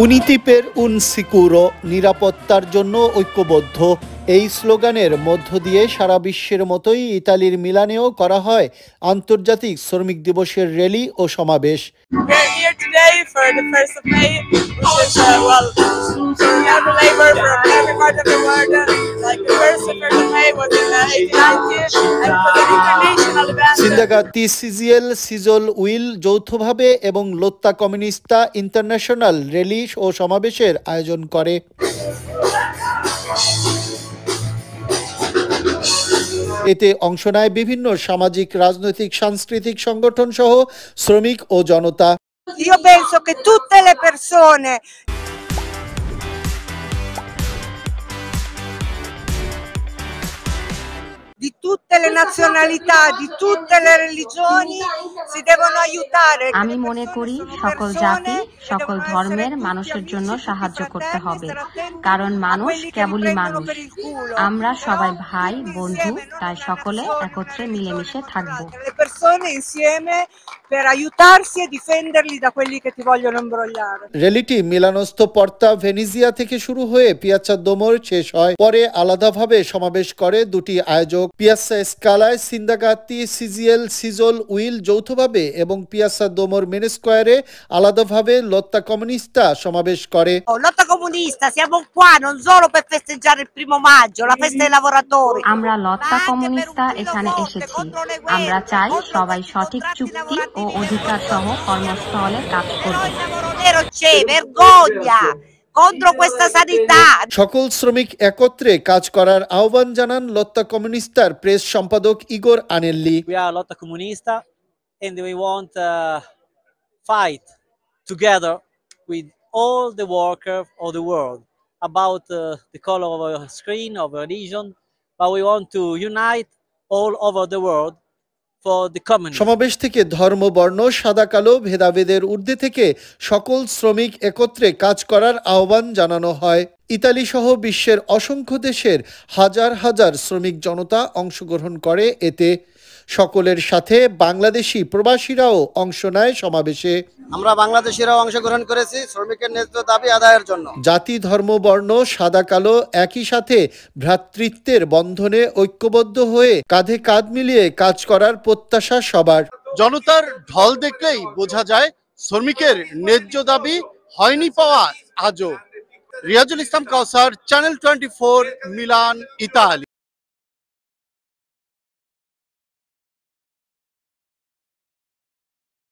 উনিতি per un sicuro নিরাপত্তার জন্য ঐক্যবদ্ধ এই স্লোগানের মধ্য দিয়ে সারা বিশ্বের মতোই ইতালির মিলানেও করা হয় আন্তর্জাতিক শ্রমিক দিবসের র্যালি ও সমাবেশ। সিন্দাগাতি সিজিএল সিজল উইল যৌথভাবে এবং লোত্তা কমিউনিস্তা ইন্টারন্যাশনাল র্যালি ও সমাবেশের আয়োজন করে। এতে অংশ নেয় বিভিন্ন সামাজিক, রাজনৈতিক, সাংস্কৃতিক সংগঠন সহ শ্রমিক ও জনতা। Io penso che tutte le persone di tutte le nazionalità, di tutte le religioni si devono aiutare. আমি মনে করি সকল জাতি, সকল ধর্মের মানুষের জন্য সাহায্য করতে হবে, কারণ মানুষ কেবলই মানুষ। আমরা সবাই ভাই বন্ধু, তাই সকলে একত্রে মিলেমিশে থাকব। Le persone insieme per aiutarsi e difenderli da quelli che ti vogliono imbrogliare. র্যালিটি মিলানস্থ পর্তা ভেনিজিয়া থেকে শুরু হয়ে পিয়াচ্চা দোমোর শেষ হয়। পরে আলাদাভাবে সমাবেশ করে দুটি আয়োজক। পিয়াচ্চা স্কালায় সিন্দাগাতি সিজিএল সিজল উইল যৌথভাবে এবং পিয়াচ্চা দোমোর মেন স্কোয়ারে আলাদাভাবে লোত্তা কমিউনিস্তা সমাবেশ করে। Lotta comunista, siamo qua non solo per festeggiare il 1 maggio, la festa dei lavoratori. আমরা লত্তা কমিউনিস্তা এখানে এসেছি। আমরা চাই সবাই সঠিক চুক্তি ও অধিকার সহ কর্মস্থলে কাজ করবে। সকল শ্রমিক একত্রে কাজ করার আহ্বান জানান লোত্তা কমিউনিস্তার প্রেস সম্পাদক ইগোর আনেল্লি। We are Lotta Comunista and we want fight together with all the workers of the world about the color of our skin, of religion, but we want to unite all over the world. সমাবেশ থেকে ধর্ম, বর্ণ, সাদা কালো ভেদাভেদের ঊর্ধ্বে থেকে সকল শ্রমিক একত্রে কাজ করার আহ্বান জানানো হয়। ইতালি সহ বিশ্বের অসংখ্য দেশের হাজার হাজার শ্রমিক জনতা অংশগ্রহণ করে এতে। সকলের সাথে বাংলাদেশি প্রবাসীরাও অংশ নেয় সমাবেশে। আমরা বাংলাদেশিরাও অংশগ্রহণ করেছি শ্রমিকের ন্যায্য দাবি আদায়ের জন্য। জাতি, ধর্ম, বর্ণ, সাদা কালো একই সাথে ভ্রাতৃত্বের বন্ধনে ঐক্যবদ্ধ হয়ে কাঁধে কাঁধ মিলিয়ে কাজ করার প্রত্যাশা সবার। জনতার ঢল দেখলেই বোঝা যায় শ্রমিকের ন্যায্য দাবি হয়নি পাওয়া আজও। রিয়াজুল ইসলাম কাউসার, চ্যানেল 24, মিলান, ইতালি।